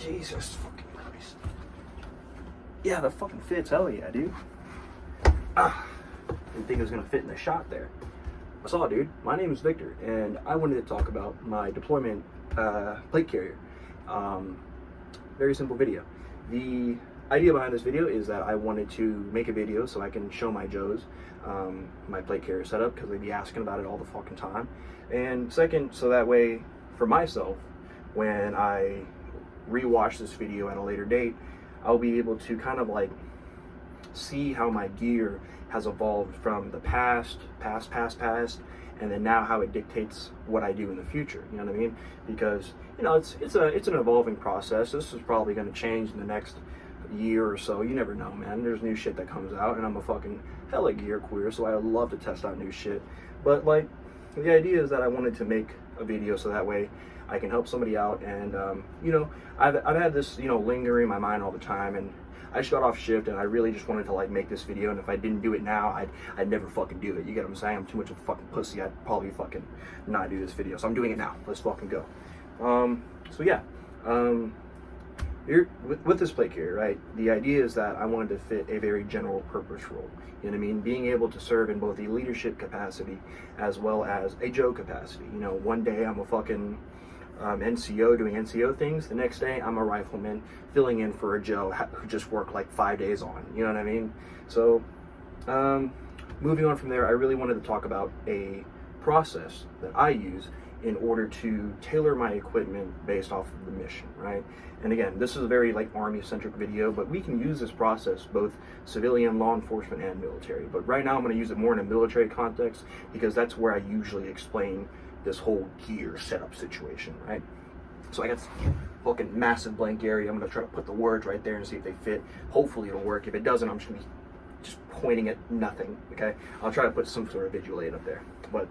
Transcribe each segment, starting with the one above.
Jesus fucking Christ. Yeah, the fucking fits. Hell yeah, dude. Didn't think it was gonna fit in the shot there. What's up, dude? My name is Victor, and I wanted to talk about my deployment plate carrier. Very simple video. The idea behind this video is that I wanted to make a video so I can show my Joes my plate carrier setup, because they'd be asking about it all the fucking time. And second, so that way for myself, when I rewatch this video at a later date, I'll be able to kind of like see how my gear has evolved from the past, and then now how it dictates what I do in the future. You know what I mean? Because you know it's an evolving process. This is probably going to change in the next year or so. You never know, man. There's new shit that comes out, and I'm a fucking hella gear queer, so I love to test out new shit. But like, the idea is that I wanted to make a video so that way I can help somebody out. And you know, I've had this, you know, lingering in my mind all the time, and I just got off shift and I really just wanted to like make this video, and if I didn't do it now, I'd never fucking do it. You get what I'm saying? I'm too much of a fucking pussy. I'd probably fucking not do this video. So I'm doing it now. Let's fucking go. So yeah, here with this plate carrier, right? The idea is that I wanted to fit a very general purpose role. You know what I mean? Being able to serve in both a leadership capacity as well as a Joe capacity. You know, one day I'm a fucking NCO doing NCO things. The next day I'm a rifleman filling in for a Joe who just worked like 5 days on. You know what I mean? So moving on from there, I really wanted to talk about a process that I use in order to tailor my equipment based off of the mission, right? And again, this is a very like Army-centric video, but we can use this process both civilian, law enforcement, and military. But right now I'm going to use it more in a military context, because that's where I usually explain this whole gear setup situation, right? So I got this fucking massive blank area. I'm going to try to put the words right there and see if they fit. Hopefully it'll work. If it doesn't, I'm just going to be just pointing at nothing, okay? I'll try to put some sort of visual aid up there. But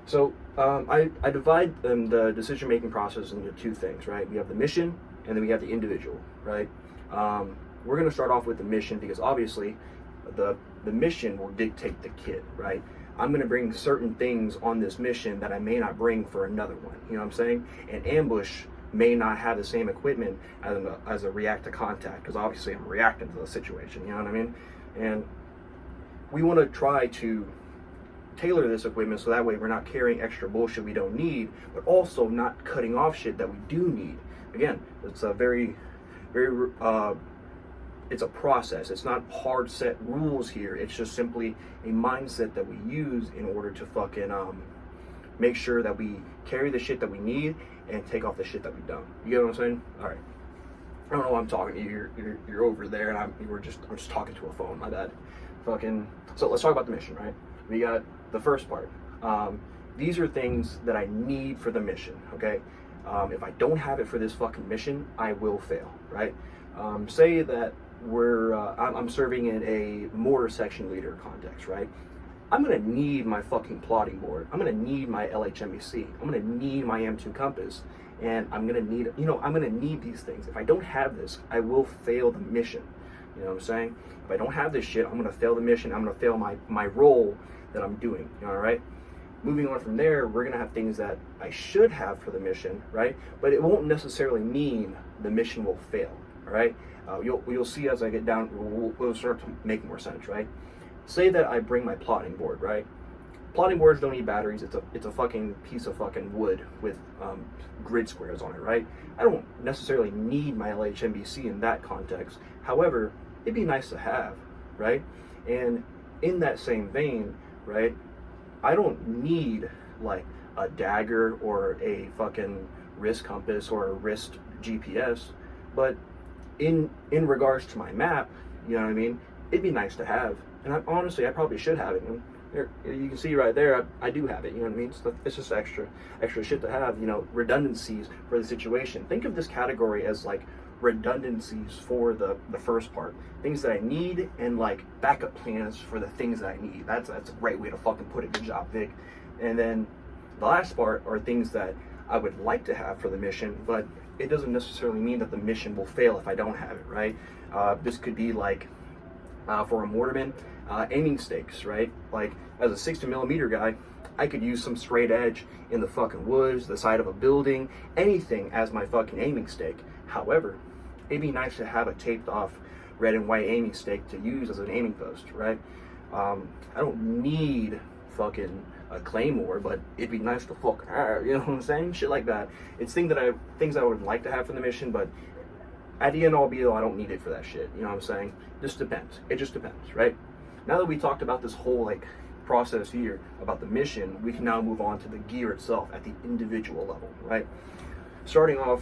so I divide the decision-making process into two things, right? We have the mission, and then we have the individual, right? We're going to start off with the mission, because obviously the mission will dictate the kit, right? I'm going to bring certain things on this mission that I may not bring for another one. You know what I'm saying? An ambush may not have the same equipment as a react to contact, because obviously I'm reacting to the situation. You know what I mean? And we want to try to tailor this equipment so that way we're not carrying extra bullshit we don't need, but also not cutting off shit that we do need. Again, it's a very it's a process. It's not hard set rules here. It's just simply a mindset that we use in order to fucking make sure that we carry the shit that we need and take off the shit that we don't. You get what I'm saying? All right. I don't know why I'm talking to you. You're over there, and I'm just talking to a phone. My bad. Fucking. So let's talk about the mission, right? We got the first part. These are things that I need for the mission. Okay. If I don't have it for this fucking mission, I will fail. Right. Say that I'm serving in a mortar section leader context, right? I'm gonna need my fucking plotting board. I'm gonna need my LHMEC. I'm gonna need my M2 compass, and I'm gonna need, you know, I'm gonna need these things. If I don't have this, I will fail the mission. You know what I'm saying? If I don't have this shit, I'm gonna fail the mission. I'm gonna fail my role that I'm doing. All right. Moving on from there, we're gonna have things that I should have for the mission, right? But it won't necessarily mean the mission will fail. All right. You'll see as I get down, we'll start to make more sense, right? Say that I bring my plotting board, right? Plotting boards don't need batteries. It's a fucking piece of fucking wood with grid squares on it, right? I don't necessarily need my LHMBC in that context. However, it'd be nice to have, right? And in that same vein, right, I don't need like a dagger or a fucking wrist compass or a wrist GPS, but in regards to my map, you know what I mean, it'd be nice to have. And honestly, I probably should have it. And you can see right there, I do have it. You know what I mean? It's just extra shit to have. You know, redundancies for the situation. Think of this category as like redundancies for the first part. Things that I need, and like backup plans for the things that I need. That's a great way to fucking put it. Good job, Vic. And then the last part are things that I would like to have for the mission, but it doesn't necessarily mean that the mission will fail if I don't have it, right? This could be like, for a mortarman, aiming stakes, right? Like, as a 60mm guy, I could use some straight edge in the fucking woods, the side of a building, anything as my fucking aiming stake. However, it'd be nice to have a taped off red and white aiming stick to use as an aiming post, right? I don't need fucking a claymore, but it'd be nice to fucking have, you know what I'm saying? Shit like that. It's things I would like to have for the mission, but at the end all be all, I don't need it for that shit. You know what I'm saying? Just depends. It just depends, right? Now that we talked about this whole like process here about the mission, we can now move on to the gear itself at the individual level, right? Starting off,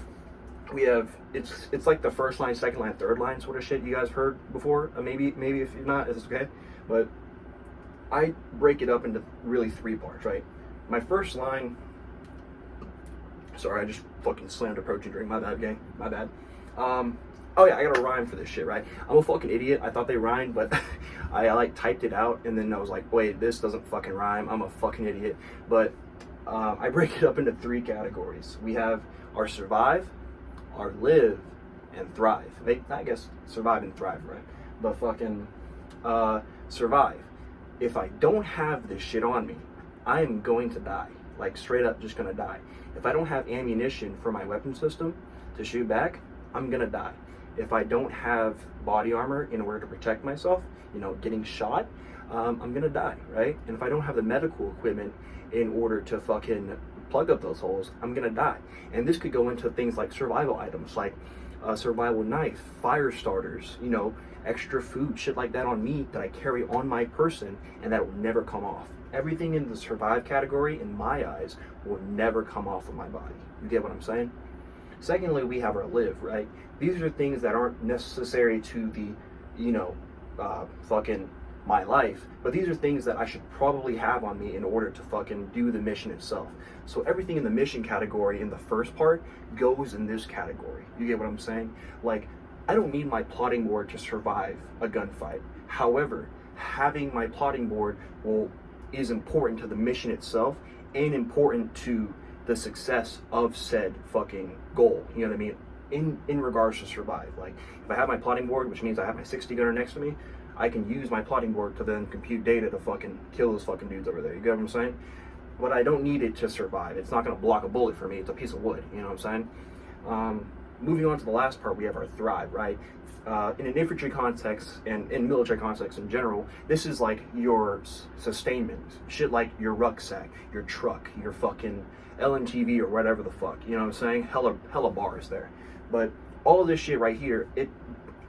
we have it's like the first line, second line, third line sort of shit you guys heard before. Maybe if you're not, it's okay. But I break it up into really 3 parts, right? My first line. Sorry, I just fucking slammed a protein drink. My bad, gang. My bad. Oh yeah, I got a rhyme for this shit, right? I'm a fucking idiot. I thought they rhymed, but I like typed it out, and then I was like, wait, this doesn't fucking rhyme. I'm a fucking idiot. But I break it up into 3 categories. We have our survive, our live, and thrive. I guess survive and thrive, right? But fucking survive. If I don't have this shit on me, I am going to die. Like straight up just gonna die. If I don't have ammunition for my weapon system to shoot back, I'm gonna die. If I don't have body armor in order to protect myself, you know, getting shot, I'm gonna die, right? And if I don't have the medical equipment in order to fucking plug up those holes, I'm gonna die. And this could go into things like survival items, like a survival knife, fire starters, you know, extra food, shit like that on me that I carry on my person and that will never come off. Everything in the survive category, in my eyes, will never come off of my body. You get what I'm saying? Secondly, we have our live, right? These are things that aren't necessary to the, you know, fucking my life, but these are things that I should probably have on me in order to fucking do the mission itself. So everything in the mission category in the first part goes in this category. You get what I'm saying? Like, I don't need my plotting board to survive a gunfight. However, having my plotting board is important to the mission itself and important to the success of said fucking goal. You know what I mean? In regards to survive. Like, if I have my plotting board, which means I have my 60 gunner next to me, I can use my plotting board to then compute data to fucking kill those fucking dudes over there. You get what I'm saying? But I don't need it to survive. It's not going to block a bullet for me. It's a piece of wood. You know what I'm saying? Moving on to the last part, we have our thrive, right? In an infantry context and in military context in general, this is like your sustainment. Shit like your rucksack, your truck, your fucking LMTV or whatever the fuck. You know what I'm saying? Hella bars there. But all of this shit right here,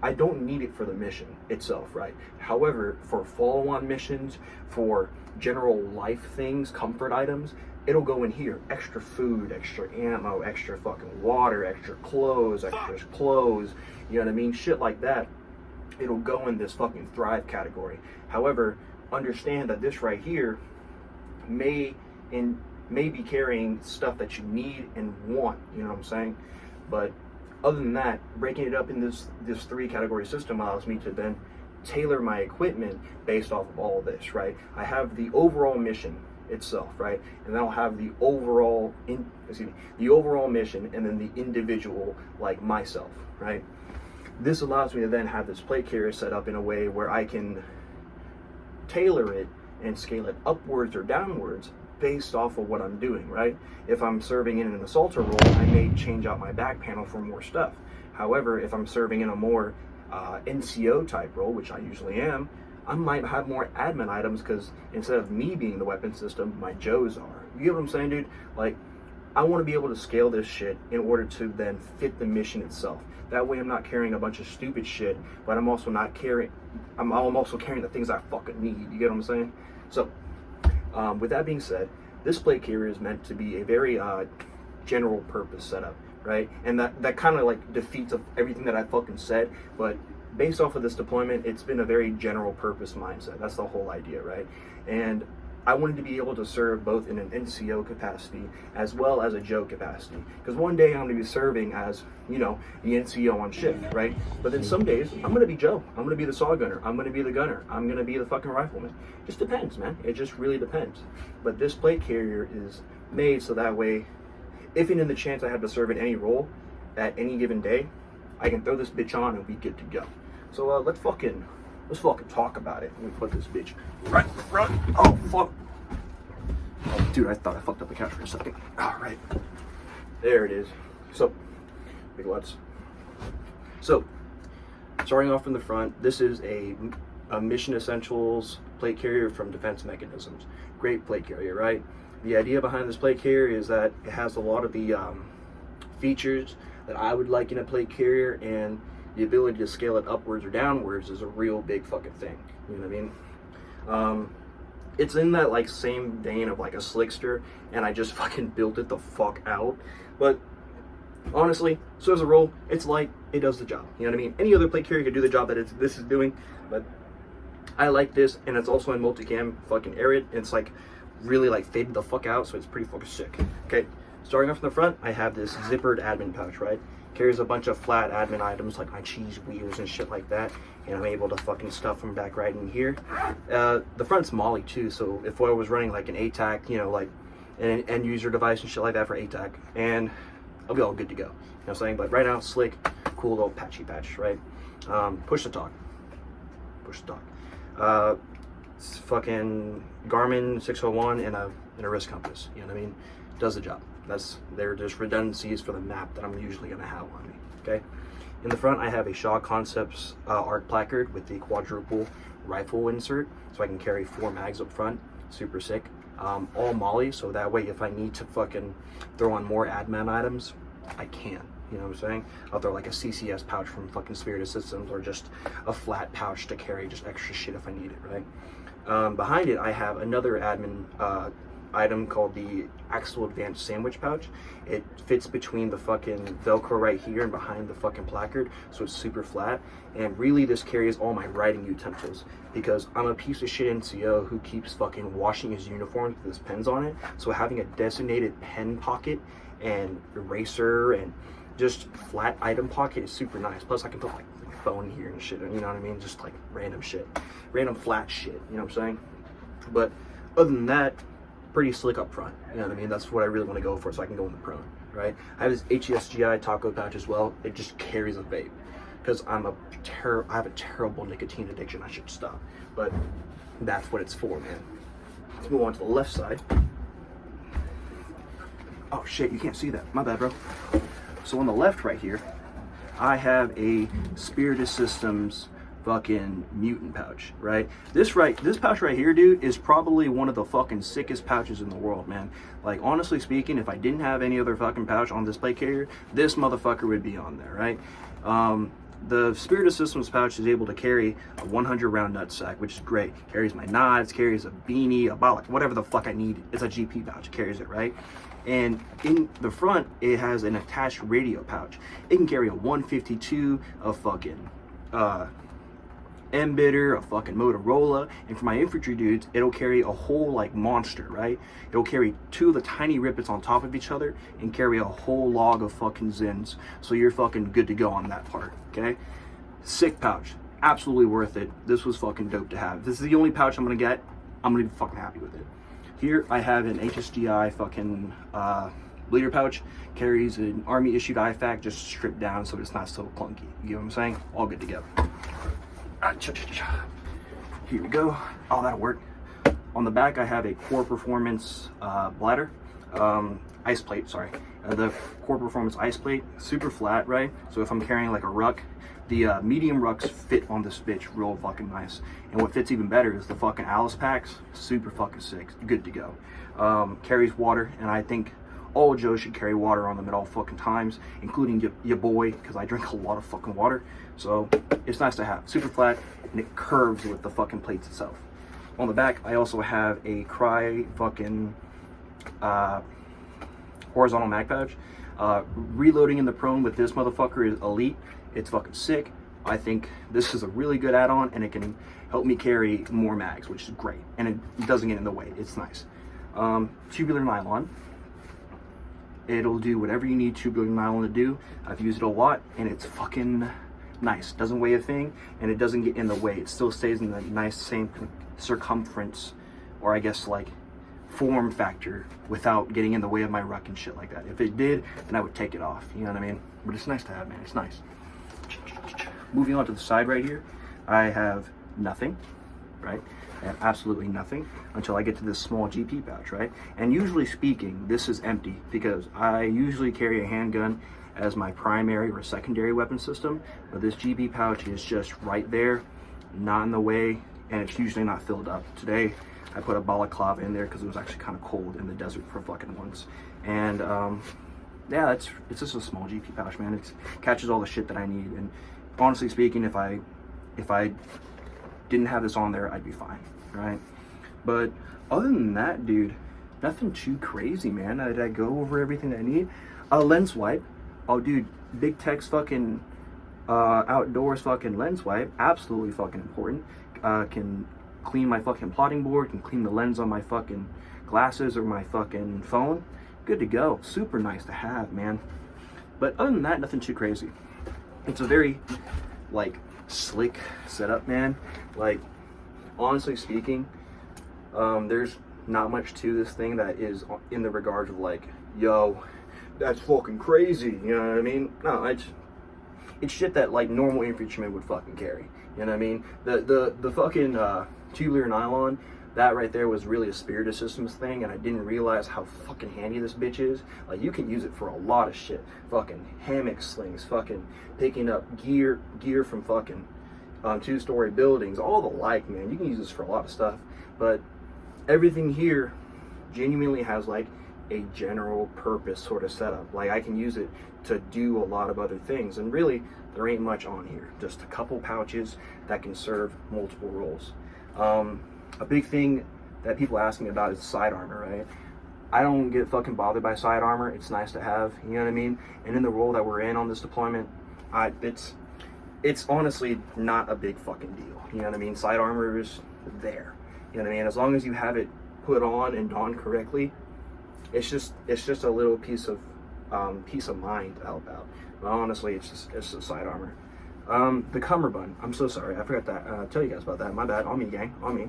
I don't need it for the mission itself, right? However, for follow-on missions, for general life things, comfort items, it'll go in here. Extra food, extra ammo, extra fucking water, extra clothes, you know what I mean? Shit like that. It'll go in this fucking thrive category. However, understand that this right here may be carrying stuff that you need and want, you know what I'm saying? But other than that, breaking it up in this 3 category system allows me to then tailor my equipment based off of all of this, right? I have the overall mission itself, right? And then I'll have the overall mission and then the individual, like myself, right? This allows me to then have this plate carrier set up in a way where I can tailor it and scale it upwards or downwards based off of what I'm doing, right? If I'm serving in an assaulter role, I may change out my back panel for more stuff. However, if I'm serving in a more NCO type role, which I usually am, I might have more admin items because instead of me being the weapon system, my Joes are. You get what I'm saying, dude? Like, I want to be able to scale this shit in order to then fit the mission itself. That way I'm not carrying a bunch of stupid shit, but I'm also carrying the things I fucking need. You get what I'm saying? So, with that being said, this plate carrier is meant to be a very general purpose setup, right? And that kind of like defeats of everything that I fucking said, but based off of this deployment, it's been a very general purpose mindset. That's the whole idea, right? And I wanted to be able to serve both in an NCO capacity as well as a Joe capacity. Because one day I'm going to be serving as, you know, the NCO on shift, right? But then some days I'm going to be Joe. I'm going to be the saw gunner. I'm going to be the gunner. I'm going to be the fucking rifleman. It just depends, man. It just really depends. But this plate carrier is made so that way, if and in the chance I have to serve in any role at any given day, I can throw this bitch on and be good to go. So let's fucking talk about it. Let me put this bitch right in front. Oh, fuck. Oh, dude, I thought I fucked up the couch for a second. All right. There it is. So, big lots. So, starting off from the front, this is a Mission Essentials plate carrier from Defense Mechanisms. Great plate carrier, right? The idea behind this plate carrier is that it has a lot of the features that I would like in a plate carrier, and the ability to scale it upwards or downwards is a real big fucking thing. You know what I mean? It's in that like same vein of like a Slickster, and I just fucking built it the fuck out. But honestly, so as a roll, it's light, it does the job. You know what I mean? Any other plate carrier could do the job that this is doing, but I like this, and it's also in multicam fucking arid. It's like really like faded the fuck out, so it's pretty fucking sick. Okay, starting off in the front, I have this zippered admin pouch, right? Carries a bunch of flat admin items like my cheese wheels and shit like that, and I'm able to fucking stuff them back right in here. The front's Molly too, so if I was running like an ATAC, you know, like an end user device and shit like that for ATAC, and I'll be all good to go. You know what I'm saying? But right now, slick, cool little patchy patch, right? Push to talk. Push to talk. It's fucking Garmin 601 and a wrist compass. You know what I mean? Does the job. They're just redundancies for the map that I'm usually gonna have on me. Okay. In the front, I have a Shaw Concepts arc placard with the quadruple rifle insert, so I can carry 4 mags up front. Super sick. All Molly, so that way if I need to fucking throw on more admin items, I can. You know what I'm saying? I'll throw like a CCS pouch from fucking Spirited Systems, or just a flat pouch to carry just extra shit if I need it, right? Behind it, I have another admin item called the Axle Advanced Sandwich Pouch. It fits between the fucking Velcro right here and behind the fucking placard, so it's super flat. And really, this carries all my writing utensils, because I'm a piece of shit NCO who keeps fucking washing his uniforms with his pens on it. So having a designated pen pocket and eraser and just flat item pocket is super nice. Plus, I can put like my phone here and shit, you know what I mean? Just like random shit, random flat shit, you know what I'm saying? But other than that, pretty slick up front. You know what I mean? That's what I really want to go for, so I can go in the prone, right? I have this HESGI taco pouch as well. It just carries a vape, because I have a terrible nicotine addiction. I should stop, but that's what it's for, man. Let's move on to the left side. Oh shit, you can't see that. My bad, bro. So on the left right here, I have a Spirited Systems fucking mutant pouch, right? This pouch right here, dude, is probably one of the fucking sickest pouches in the world, man. Like, honestly speaking, if I didn't have any other fucking pouch on this plate carrier, this motherfucker would be on there, right? The Spirited Systems pouch is able to carry a 100 round nut sack, which is great. Carries my knives, carries a beanie, a bollock, whatever the fuck I need. It's a GP pouch, it carries it, right? And in the front, it has an attached radio pouch. It can carry a 152, a fucking Embedder, a fucking Motorola, and for my infantry dudes, it'll carry a whole like monster, right? It'll carry 2 of the tiny rippets on top of each other and carry a whole log of fucking Zins, so you're fucking good to go on that part, okay? Sick pouch, absolutely worth it. This was fucking dope to have. This is the only pouch I'm gonna get. I'm gonna be fucking happy with it. Here I have an HSGI fucking bleeder pouch. Carries an army issued IFAC, just stripped down so it's not so clunky. You know what I'm saying? All good to go. Here we go. Oh, that'll work. On the back, I have a Core Performance bladder, ice plate, sorry. The Core Performance ice plate, super flat, right? So if I'm carrying like a ruck, the medium rucks fit on this bitch real fucking nice. And what fits even better is the fucking Alice packs, super fucking sick, good to go. Carries water, and I think all Joe should carry water on them at all fucking times, including your boy, because I drink a lot of fucking water. So it's nice to have. Super flat, and it curves with the fucking plates itself. On the back, I also have a Cry fucking horizontal mag pouch. Reloading in the prone with this motherfucker is elite. It's fucking sick. I think this is a really good add-on, and it can help me carry more mags, which is great. And it doesn't get in the way. It's nice. Tubular nylon. It'll do whatever you need tubular nylon to do. I've used it a lot, and it's fucking nice. Doesn't weigh a thing, and it doesn't get in the way. It still stays in the nice same circumference, or I guess like form factor, without getting in the way of my ruck and shit like that. If it did, then I would take it off. You know what I mean? But it's nice to have, man. It's nice. Moving on to the side right here, I have nothing, right? I have absolutely nothing until I get to this small GP pouch, right? And usually speaking, this is empty because I usually carry a handgun as my primary or secondary weapon system, but this GB pouch is just right there, not in the way, and it's usually not filled up. Today, I put a balaclava in there because it was actually kind of cold in the desert for fucking once. And yeah, it's just a small GP pouch, man. It catches all the shit that I need. And honestly speaking, if I didn't have this on there, I'd be fine, right? But other than that, dude, nothing too crazy, man. Did I go over everything I need? A lens wipe. Oh, dude, Big Tech's fucking outdoors fucking lens wipe. Absolutely fucking important. Can clean my fucking plotting board, can clean the lens on my fucking glasses or my fucking phone. Good to go. Super nice to have, man. But other than that, nothing too crazy. It's a very, like, slick setup, man. Like, honestly speaking, there's not much to this thing that is in the regards of like, yo, that's fucking crazy, you know what I mean? No, it's shit that like normal infantrymen would fucking carry, you know what I mean? The fucking tubular nylon, that right there was really a Spirit Systems thing, and I didn't realize how fucking handy this bitch is. Like, you can use it for a lot of shit. Fucking hammock slings, fucking picking up gear from fucking two-story buildings, all the like, man. You can use this for a lot of stuff, but everything here genuinely has like a general purpose sort of setup. Like, I can use it to do a lot of other things, and really there ain't much on here. Just a couple pouches that can serve multiple roles. A big thing that people ask me about is side armor, right? I don't get fucking bothered by side armor. It's nice to have, you know what I mean? And in the role that we're in on this deployment, it's honestly not a big fucking deal. You know what I mean? Side armor is there. You know what I mean? As long as you have it put on and donned correctly, it's just a little piece of mind to help out. But honestly, it's just side armor. The cummerbund. I'm so sorry. I forgot that. Tell you guys about that. My bad. On me, gang. On me.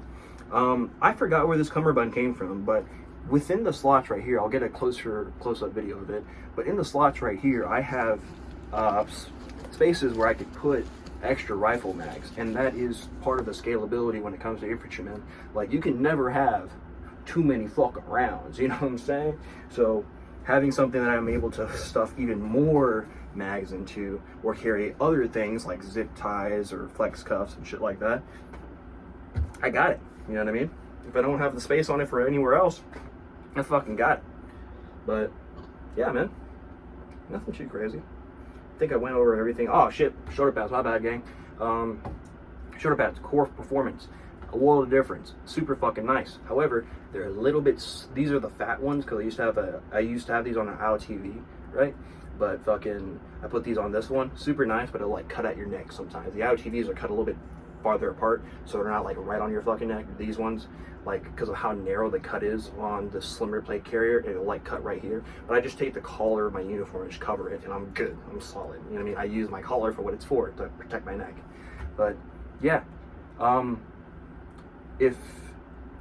I forgot where this cummerbund came from, but within the slots right here, I'll get a close-up video of it. But in the slots right here, I have spaces where I could put extra rifle mags, and that is part of the scalability when it comes to infantrymen. Like, you can never have too many fucking rounds, you know what I'm saying? So having something that I'm able to stuff even more mags into, or carry other things like zip ties or flex cuffs and shit like that, I got it, you know what I mean? If I don't have the space on it for anywhere else, I fucking got it. But yeah, man, nothing too crazy. I think I went over everything. Oh shit, shoulder pads, my bad, gang. Shoulder pads, core performance, a world of difference. Super fucking nice. However, they're a little bit, these are the fat ones, because I used to have these on an IOTV, right? But fucking, I put these on this one. Super nice, but it'll like cut at your neck sometimes. The IOTVs are cut a little bit farther apart, so they're not like right on your fucking neck. These ones, like, because of how narrow the cut is on the slimmer plate carrier, it'll like cut right here. But I just take the collar of my uniform and just cover it, and I'm good. I'm solid. You know what I mean? I use my collar for what it's for, to protect my neck. But yeah, if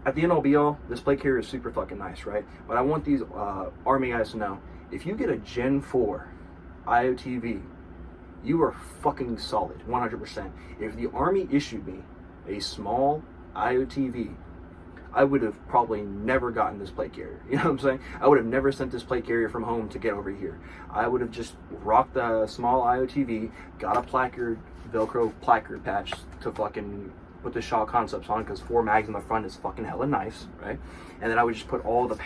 at the end all be all, this plate carrier is super fucking nice, right? But I want these Army guys to know, if you get a Gen 4 IOTV, you are fucking solid, 100%. If the Army issued me a small IOTV, I would have probably never gotten this plate carrier. You know what I'm saying? I would have never sent this plate carrier from home to get over here. I would have just rocked the small IOTV, got a placard, Velcro placard patch to fucking put the Shaw Concepts on, because 4 mags in the front is fucking hella nice, right? And then I would just put all the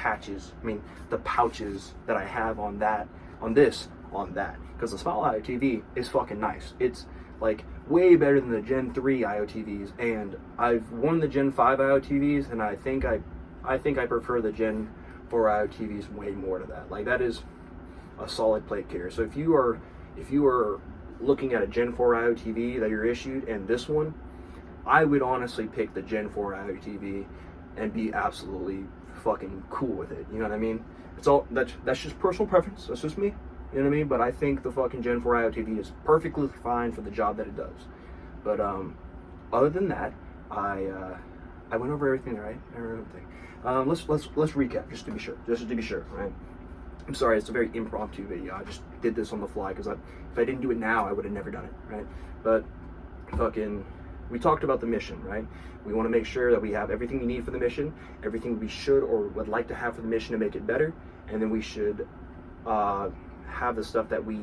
the pouches that I have on that, on that. Because the small IOTV is fucking nice. It's like way better than the Gen 3 IOTVs, and I've worn the Gen 5 IOTVs, and I think I prefer the Gen 4 IOTVs way more to that. Like, that is a solid plate carrier. So if you are looking at a Gen 4 IOTV that you're issued and this one, I would honestly pick the Gen 4 IOTV and be absolutely fucking cool with it. You know what I mean? It's all that's just personal preference. That's just me. You know what I mean? But I think the fucking Gen 4 IOTV is perfectly fine for the job that it does. But other than that, I went over everything, right? Everything. Let's recap just to be sure, right? I'm sorry, it's a very impromptu video. I just did this on the fly, because if I didn't do it now, I would have never done it, right? But fucking, we talked about the mission, right? We want to make sure that we have everything we need for the mission, everything we should or would like to have for the mission to make it better, and then we should have the stuff that we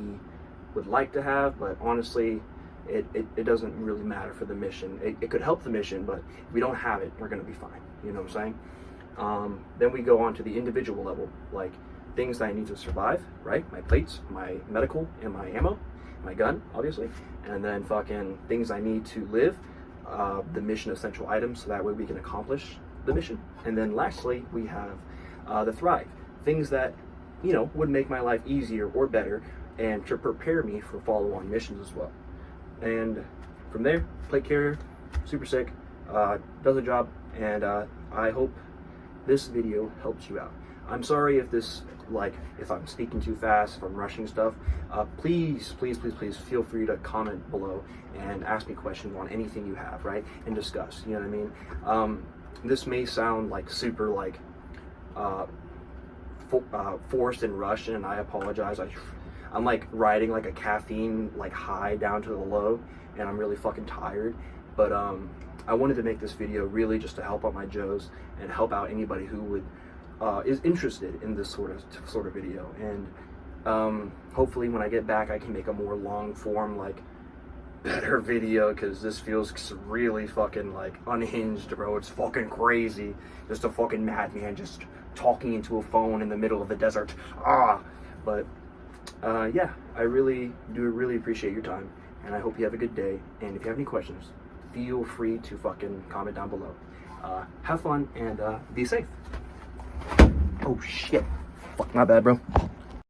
would like to have, but honestly, it doesn't really matter for the mission. It could help the mission, but if we don't have it, we're going to be fine. You know what I'm saying? Then we go on to the individual level, like things that I need to survive, right? My plates, my medical, and my ammo, my gun, obviously, and then fucking things I need to live, the mission essential items, so that way we can accomplish the mission. And then lastly, we have the thrive, things that, you know, would make my life easier or better, and to prepare me for follow-on missions as well. And from there, plate carrier, super sick, does the job, and I hope this video helps you out. I'm sorry if this, like, if I'm speaking too fast, if I'm rushing stuff. Please feel free to comment below and ask me questions on anything you have, right? And discuss, you know what I mean? This may sound like super, like, forced and rushed, and I apologize. I'm like riding like a caffeine like high down to the low, and I'm really fucking tired. But I wanted to make this video really just to help out my Joes and help out anybody who would is interested in this sort of video. And hopefully when I get back, I can make a more long form, like, better video, because this feels really fucking like unhinged, bro. It's fucking crazy, just a fucking madman just talking into a phone in the middle of the desert. But yeah, I really appreciate your time, and I hope you have a good day. And if you have any questions, feel free to fucking comment down below. Have fun and be safe. Oh shit, fuck, my bad, bro.